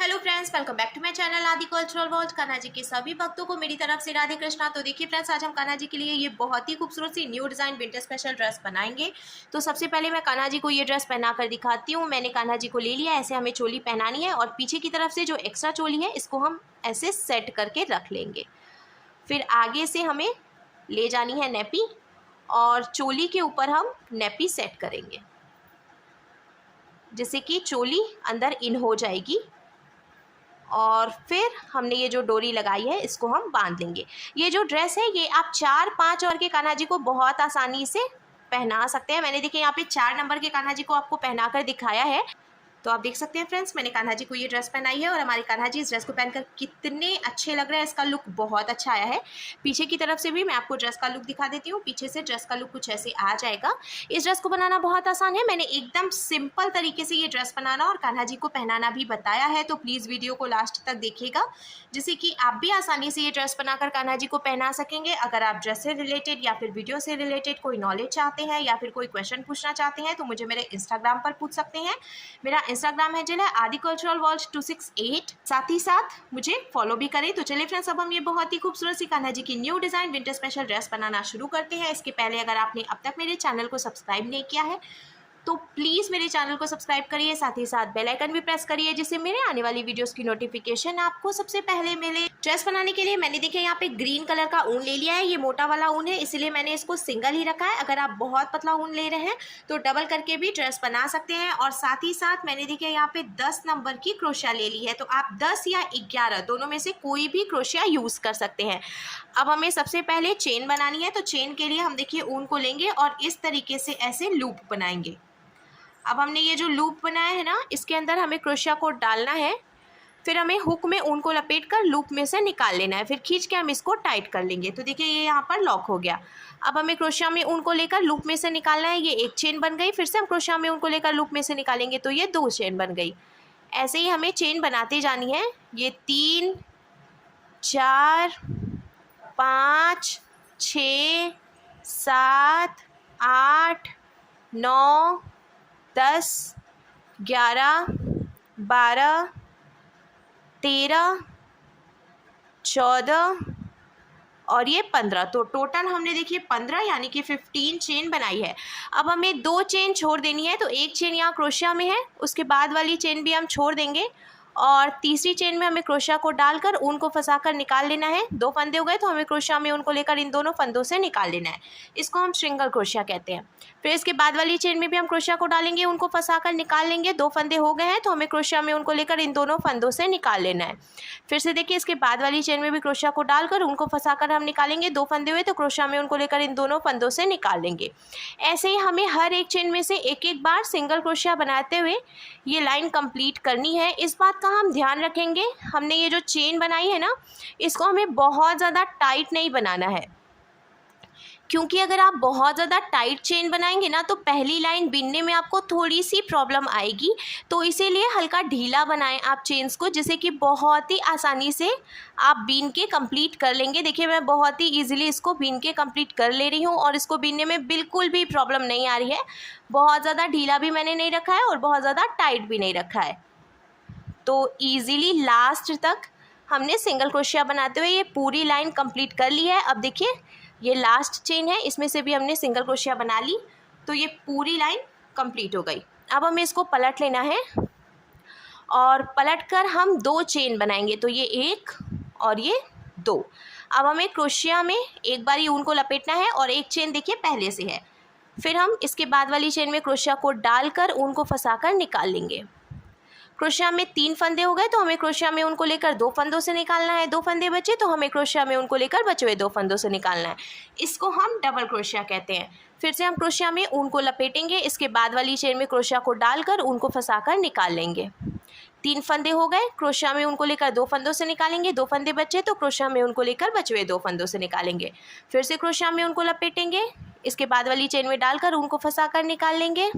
Hello friends, welcome back to my channel Adi cultural world. Kanha ji के सभी भक्तों को मेरी तरफ से राधे कृष्णा। तो देखिए फ्रेंड्स, आज हम कान्हा जी के लिए ये बहुत ही खूबसूरत सी new design winter special dress बनाएंगे। तो सबसे पहले मैं कान्हा जी को ये ड्रेस पहना कर दिखाती हूँ। मैंने कान्हा जी को ले लिया, ऐसे हमें चोली पहनानी है और पीछे की तरफ से जो एक्स्ट्रा चोली है इसको हम ऐसे सेट करके रख लेंगे। फिर आगे से हमें ले जानी है नेपी और चोली के ऊपर हम नेपी सेट करेंगे, जिससे कि चोली अंदर इन हो जाएगी। और फिर हमने ये जो डोरी लगाई है इसको हम बांध लेंगे। ये जो ड्रेस है ये आप 4-5 और के कान्हा जी को बहुत आसानी से पहना सकते हैं। मैंने देखिए यहाँ पे 4 नंबर के कान्हा जी को आपको पहना कर दिखाया है। तो आप देख सकते हैं फ्रेंड्स, मैंने कान्हा जी को ये ड्रेस पहनाई है और हमारे कान्हा जी इस ड्रेस को पहनकर कितने अच्छे लग रहे हैं। इसका लुक बहुत अच्छा आया है। पीछे की तरफ से भी मैं आपको ड्रेस का लुक दिखा देती हूँ। पीछे से ड्रेस का लुक कुछ ऐसे आ जाएगा। इस ड्रेस को बनाना बहुत आसान है। मैंने एकदम सिंपल तरीके से ये ड्रेस बनाना और कान्हा जी को पहनाना भी बताया है। तो प्लीज़ वीडियो को लास्ट तक देखिएगा, जिससे कि आप भी आसानी से ये ड्रेस बनाकर कान्हा जी को पहना सकेंगे। अगर आप ड्रेस से रिलेटेड या फिर वीडियो से रिलेटेड कोई नॉलेज चाहते हैं या फिर कोई क्वेश्चन पूछना चाहते हैं तो मुझे मेरे इंस्टाग्राम पर पूछ सकते हैं। मेरा इंस्टाग्राम हैंडल है आदि कल्चरल वर्ल्ड 268। साथ ही साथ मुझे फॉलो भी करें। तो चलिए फ्रेंड्स, अब हम ये बहुत ही खूबसूरत सी कान्हा जी की new design winter special dress बनाना शुरू करते हैं। इसके पहले अगर आपने अब तक मेरे चैनल को सब्सक्राइब नहीं किया है तो प्लीज़ मेरे चैनल को सब्सक्राइब करिए, साथ ही साथ बेल आइकन भी प्रेस करिए, जिससे मेरे आने वाली वीडियोस की नोटिफिकेशन आपको सबसे पहले मिले। ड्रेस बनाने के लिए मैंने देखिए यहाँ पे ग्रीन कलर का ऊन ले लिया है। ये मोटा वाला ऊन है, इसलिए मैंने इसको सिंगल ही रखा है। अगर आप बहुत पतला ऊन ले रहे हैं तो डबल करके भी ड्रेस बना सकते हैं। और साथ ही साथ मैंने देखिए यहाँ पे 10 नंबर की क्रोशिया ले ली है। तो आप 10 या 11 दोनों में से कोई भी क्रोशिया यूज़ कर सकते हैं। अब हमें सबसे पहले चेन बनानी है। तो चेन के लिए हम देखिए ऊन को लेंगे और इस तरीके से ऐसे लूप बनाएंगे। अब हमने ये जो लूप बनाया है ना, इसके अंदर हमें क्रोशिया को डालना है। फिर हमें हुक में ऊन को लपेट कर लूप में से निकाल लेना है। फिर खींच के हम इसको टाइट कर लेंगे। तो देखिए ये यहाँ पर लॉक हो गया। अब हमें क्रोशिया में ऊन को लेकर लूप में से निकालना है। ये एक चेन बन गई। फिर से हम क्रोशिया में ऊन को लेकर लूप में से निकालेंगे तो ये 2 चेन बन गई। ऐसे ही हमें चेन बनाते जानी है। ये 3, 4, 5, 6, 7, 8, 9, 10, 11, 12, 13, 14 और ये 15। तो टोटल हमने देखिए 15 यानी कि 15 चेन बनाई है। अब हमें 2 चेन छोड़ देनी है। तो एक चेन यहाँ क्रोशिया में है, उसके बाद वाली चेन भी हम छोड़ देंगे और तीसरी चेन में हमें क्रोशिया को डालकर ऊन को फंसाकर निकाल लेना है। 2 फंदे हो गए तो हमें क्रोशिया में ऊन को लेकर इन दोनों फंदों से निकाल लेना है। इसको हम श्रृंगल क्रोशिया कहते हैं। फिर इसके बाद वाली चेन में भी हम क्रोशिया को डालेंगे, उनको फंसाकर निकाल लेंगे। 2 फंदे हो गए हैं तो हमें क्रोशिया में उनको लेकर इन दोनों फंदों से निकाल लेना है। फिर से देखिए इसके बाद वाली चेन में भी क्रोशिया को डालकर उनको फंसाकर हम निकालेंगे। 2 फंदे हुए तो क्रोशिया में उनको लेकर इन दोनों फंदों से निकाल लेंगे। ऐसे ही हमें हर एक चेन में से एक एक बार सिंगल क्रोशिया बनाते हुए ये लाइन कंप्लीट करनी है। इस बात का हम ध्यान रखेंगे, हमने ये जो चेन बनाई है ना, इसको हमें बहुत ज़्यादा टाइट नहीं बनाना है, क्योंकि अगर आप बहुत ज़्यादा टाइट चेन बनाएंगे ना तो पहली लाइन बिनने में आपको थोड़ी सी प्रॉब्लम आएगी। तो इसीलिए हल्का ढीला बनाएं आप चेन्स को, जिससे कि बहुत ही आसानी से आप बीन के कंप्लीट कर लेंगे। देखिए मैं बहुत ही इजीली इसको बीन के कंप्लीट कर ले रही हूँ और इसको बीनने में बिल्कुल भी प्रॉब्लम नहीं आ रही है। बहुत ज़्यादा ढीला भी मैंने नहीं रखा है और बहुत ज़्यादा टाइट भी नहीं रखा है। तो ईज़िली लास्ट तक हमने सिंगल क्रोशिया बनाते हुए ये पूरी लाइन कंप्लीट कर ली है। अब देखिए ये लास्ट चेन है, इसमें से भी हमने सिंगल क्रोशिया बना ली। तो ये पूरी लाइन कंप्लीट हो गई। अब हमें इसको पलट लेना है और पलट कर हम 2 चेन बनाएंगे। तो ये 1 और ये 2। अब हमें क्रोशिया में एक बार ऊन को लपेटना है और एक चेन देखिए पहले से है। फिर हम इसके बाद वाली चेन में क्रोशिया को डालकर ऊन को फंसाकर निकाल लेंगे। क्रोशिया में 3 फंदे हो गए तो हमें क्रोशिया में उनको लेकर 2 फंदों से निकालना है। 2 फंदे बचे तो हमें क्रोशिया में उनको लेकर बचे हुए 2 फंदों से निकालना है। इसको हम डबल क्रोशिया कहते हैं। फिर से हम क्रोशिया में ऊन को लपेटेंगे, इसके बाद वाली चेन में क्रोशिया को डालकर ऊन को फंसाकर निकाल लेंगे। 3 फंदे हो गए, क्रोशिया में उनको लेकर 2 फंदों से निकालेंगे। 2 फंदे बचे तो क्रोशिया में उनको लेकर बचे हुए 2 फंदों से निकालेंगे। फिर से क्रोशिया में उनको लपेटेंगे, इसके बाद वाली चेन में डालकर उनको फंसाकर निकाल लेंगे।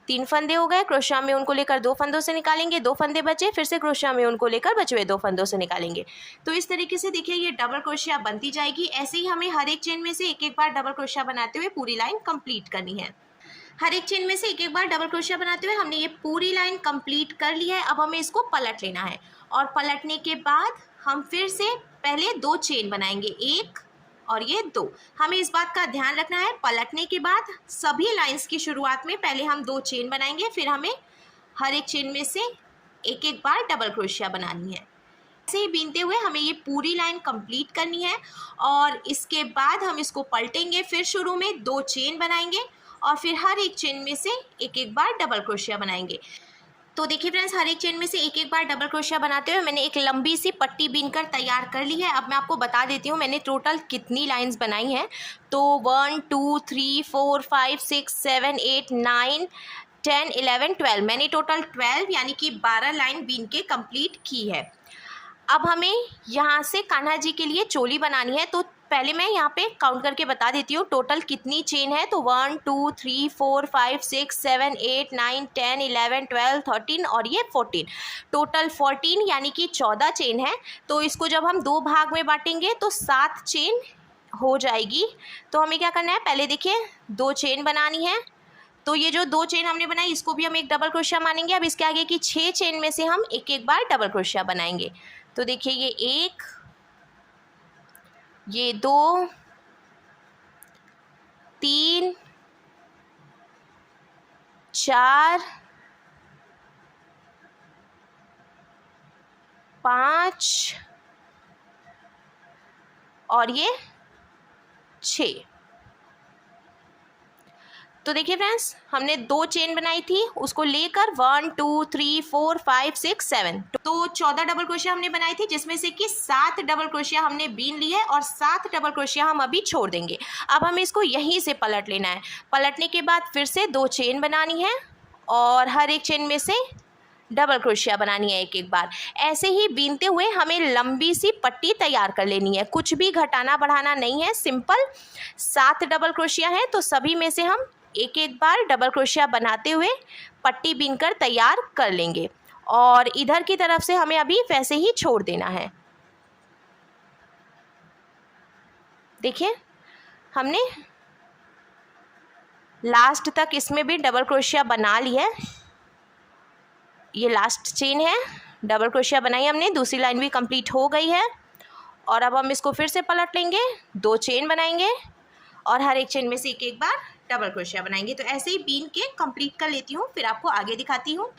3 फंदे हो गए, क्रोशिया में उनको लेकर 2 फंदों से निकालेंगे। 2 फंदे बचे, फिर से क्रोशिया में उनको लेकर बचे हुए 2 फंदों से निकालेंगे। तो इस तरीके से देखिए ये डबल क्रोशिया बनती जाएगी। ऐसे ही हमें हर एक चेन में से एक एक बार डबल क्रोशिया बनाते हुए पूरी लाइन कंप्लीट करनी है। हर एक चेन में से एक एक बार डबल क्रोशिया बनाते हुए हमने ये पूरी लाइन कंप्लीट कर ली है। अब हमें इसको पलट लेना है और पलटने के बाद हम फिर से पहले 2 चेन बनाएंगे, 1 और ये 2। हमें इस बात का ध्यान रखना है, पलटने के बाद सभी लाइंस की शुरुआत में पहले हम 2 चेन बनाएंगे, फिर हमें हर एक चेन में से एक एक बार डबल क्रोशिया बनानी है। ऐसे ही बीनते हुए हमें ये पूरी लाइन कंप्लीट करनी है और इसके बाद हम इसको पलटेंगे, फिर शुरू में 2 चेन बनाएंगे और फिर हर एक चेन में से एक एक बार डबल क्रोशिया बनाएंगे। तो देखिए फ्रेंड्स, हर एक चेन में से एक एक बार डबल क्रोशिया बनाते हुए मैंने एक लंबी सी पट्टी बीनकर तैयार कर ली है। अब मैं आपको बता देती हूँ मैंने टोटल कितनी लाइंस बनाई हैं। तो 1 2 3 4 5 6 7 8 9 10 11 12 मैंने टोटल 12 यानी कि 12 लाइन बीन के कंप्लीट की है। अब हमें यहाँ से कान्हा जी के लिए चोली बनानी है, तो पहले मैं यहाँ पे काउंट करके बता देती हूँ टोटल कितनी चेन है। तो 1 2 3 4 5 6 7 8 9 10 11 12 13 और ये 14, टोटल 14 यानी कि 14 चेन है। तो इसको जब हम 2 भाग में बांटेंगे तो 7 चेन हो जाएगी। तो हमें क्या करना है, पहले देखिए 2 चेन बनानी है। तो ये जो 2 चेन हमने बनाई इसको भी हम एक डबल क्रोशिया मानेंगे। अब इसके आगे की 6 चेन में से हम एक एक बार डबल क्रोशिया बनाएंगे। तो देखिए ये 1, ये 2, 3, 4, 5 और ये 6। तो देखिए फ्रेंड्स, हमने 2 चेन बनाई थी, उसको लेकर 1 2 3 4 5 6 7 तो 14 डबल क्रोशिया हमने बनाई थी, जिसमें से कि 7 डबल क्रोशिया हमने बीन ली है और 7 डबल क्रोशिया हम अभी छोड़ देंगे। अब हमें इसको यहीं से पलट लेना है। पलटने के बाद फिर से 2 चेन बनानी है और हर एक चेन में से डबल क्रोशिया बनानी है एक एक बार। ऐसे ही बीनते हुए हमें लंबी सी पट्टी तैयार कर लेनी है, कुछ भी घटाना बढ़ाना नहीं है, सिंपल 7 डबल क्रोशिया है तो सभी में से हम एक एक बार डबल क्रोशिया बनाते हुए पट्टी बीनकर तैयार कर लेंगे और इधर की तरफ से हमें अभी वैसे ही छोड़ देना है। देखिए हमने लास्ट तक इसमें भी डबल क्रोशिया बना ली है। ये लास्ट चेन है, डबल क्रोशिया बनाई हमने, दूसरी लाइन भी कंप्लीट हो गई है। और अब हम इसको फिर से पलट लेंगे, 2 चेन बनाएंगे और हर एक चेन में से एक एक बार डबल क्रोशिया बनाएंगे। तो ऐसे ही बीन के कंप्लीट कर लेती हूँ, फिर आपको आगे दिखाती हूँ।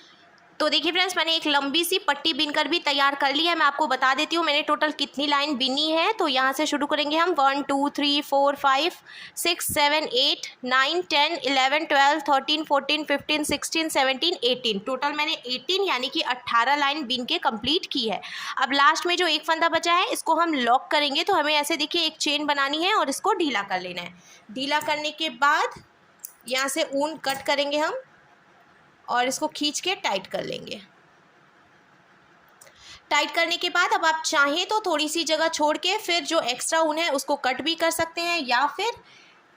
तो देखिए फ्रेंड्स, मैंने एक लंबी सी पट्टी बीनकर भी तैयार कर ली है। मैं आपको बता देती हूँ मैंने टोटल कितनी लाइन बीनी है। तो यहाँ से शुरू करेंगे हम 1 2 3 4 5 6 7 8 9 10 11 12 13 14 15 16 17 18 टोटल मैंने 18 यानी कि 18 लाइन बीन के कंप्लीट की है। अब लास्ट में जो एक फंदा बचा है इसको हम लॉक करेंगे। तो हमें ऐसे देखिए एक चेन बनानी है और इसको ढीला कर लेना है। ढीला करने के बाद यहाँ से ऊन कट करेंगे हम और इसको खींच के टाइट कर लेंगे। टाइट करने के बाद अब आप चाहें तो थोड़ी सी जगह छोड़ के फिर जो एक्स्ट्रा ऊन है उसको कट भी कर सकते हैं, या फिर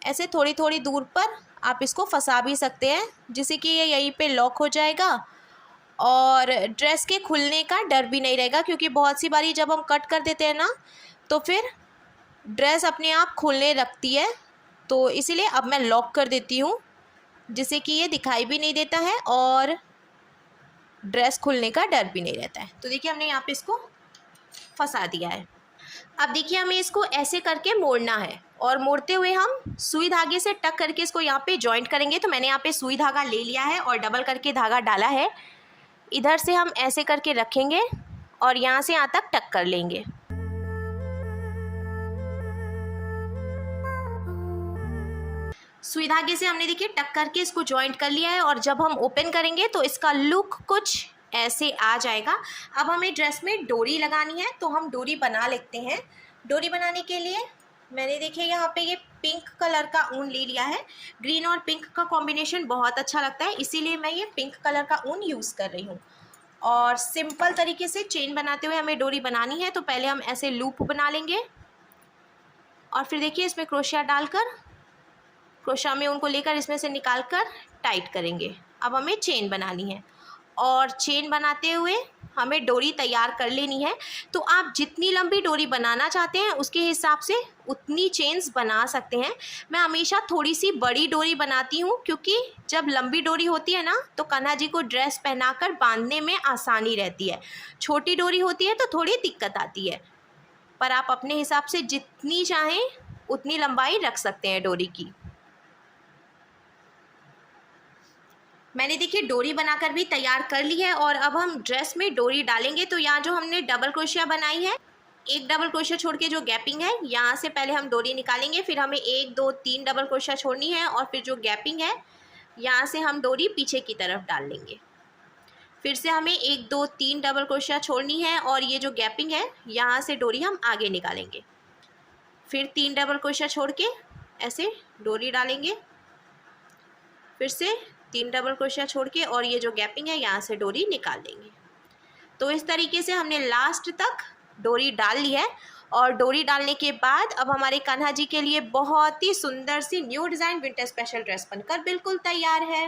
ऐसे थोड़ी थोड़ी दूर पर आप इसको फंसा भी सकते हैं, जिससे कि ये यहीं पे लॉक हो जाएगा और ड्रेस के खुलने का डर भी नहीं रहेगा। क्योंकि बहुत सी बारी जब हम कट कर देते हैं ना तो फिर ड्रेस अपने आप खुलने लगती है। तो इसीलिए अब मैं लॉक कर देती हूँ, जिससे कि ये दिखाई भी नहीं देता है और ड्रेस खुलने का डर भी नहीं रहता है। तो देखिए हमने यहाँ पे इसको फंसा दिया है। अब देखिए हमें इसको ऐसे करके मोड़ना है और मोड़ते हुए हम सुई धागे से टक करके इसको यहाँ पे जॉइंट करेंगे। तो मैंने यहाँ पे सुई धागा ले लिया है और डबल करके धागा डाला है। इधर से हम ऐसे करके रखेंगे और यहाँ से यहाँ तक टक कर लेंगे। सुई धागे से हमने देखिए टक करके इसको जॉइंट कर लिया है और जब हम ओपन करेंगे तो इसका लुक कुछ ऐसे आ जाएगा। अब हमें ड्रेस में डोरी लगानी है, तो हम डोरी बना लेते हैं। डोरी बनाने के लिए मैंने देखिए यहाँ पे ये पिंक कलर का ऊन ले लिया है। ग्रीन और पिंक का कॉम्बिनेशन बहुत अच्छा लगता है, इसीलिए मैं ये पिंक कलर का ऊन यूज़ कर रही हूँ। और सिंपल तरीके से चेन बनाते हुए हमें डोरी बनानी है। तो पहले हम ऐसे लूप बना लेंगे और फिर देखिए इसमें क्रोशिया डालकर क्रोशिया में उनको लेकर इसमें से निकाल कर टाइट करेंगे। अब हमें चेन बनानी है और चेन बनाते हुए हमें डोरी तैयार कर लेनी है। तो आप जितनी लंबी डोरी बनाना चाहते हैं उसके हिसाब से उतनी चेन्स बना सकते हैं। मैं हमेशा थोड़ी सी बड़ी डोरी बनाती हूँ, क्योंकि जब लंबी डोरी होती है ना तो कान्हा जी को ड्रेस पहनाकर बांधने में आसानी रहती है। छोटी डोरी होती है तो थोड़ी दिक्कत आती है, पर आप अपने हिसाब से जितनी चाहें उतनी लंबाई रख सकते हैं डोरी की। मैंने देखिए डोरी बनाकर भी तैयार कर ली है और अब हम ड्रेस में डोरी डालेंगे। तो यहाँ जो हमने डबल क्रोशिया बनाई है, एक डबल क्रोशिया छोड़ के जो गैपिंग है यहाँ से पहले हम डोरी निकालेंगे, फिर हमें 1 2 3 डबल क्रोशिया छोड़नी है और फिर जो गैपिंग है यहाँ से हम डोरी पीछे की तरफ डाल लेंगे। फिर से हमें 1 2 3 डबल क्रोशिया छोड़नी है और ये जो गैपिंग है यहाँ से डोरी हम आगे निकालेंगे। फिर 3 डबल क्रोशिया छोड़ के ऐसे डोरी डालेंगे, फिर से 3 डबल क्रोशिया छोड़ के और ये जो गैपिंग है यहाँ से डोरी निकाल देंगे। तो इस तरीके से हमने लास्ट तक डोरी डाल ली है। और डोरी डालने के बाद अब हमारे कान्हा जी के लिए बहुत ही सुंदर सी new design winter special dress बनकर बिल्कुल तैयार है।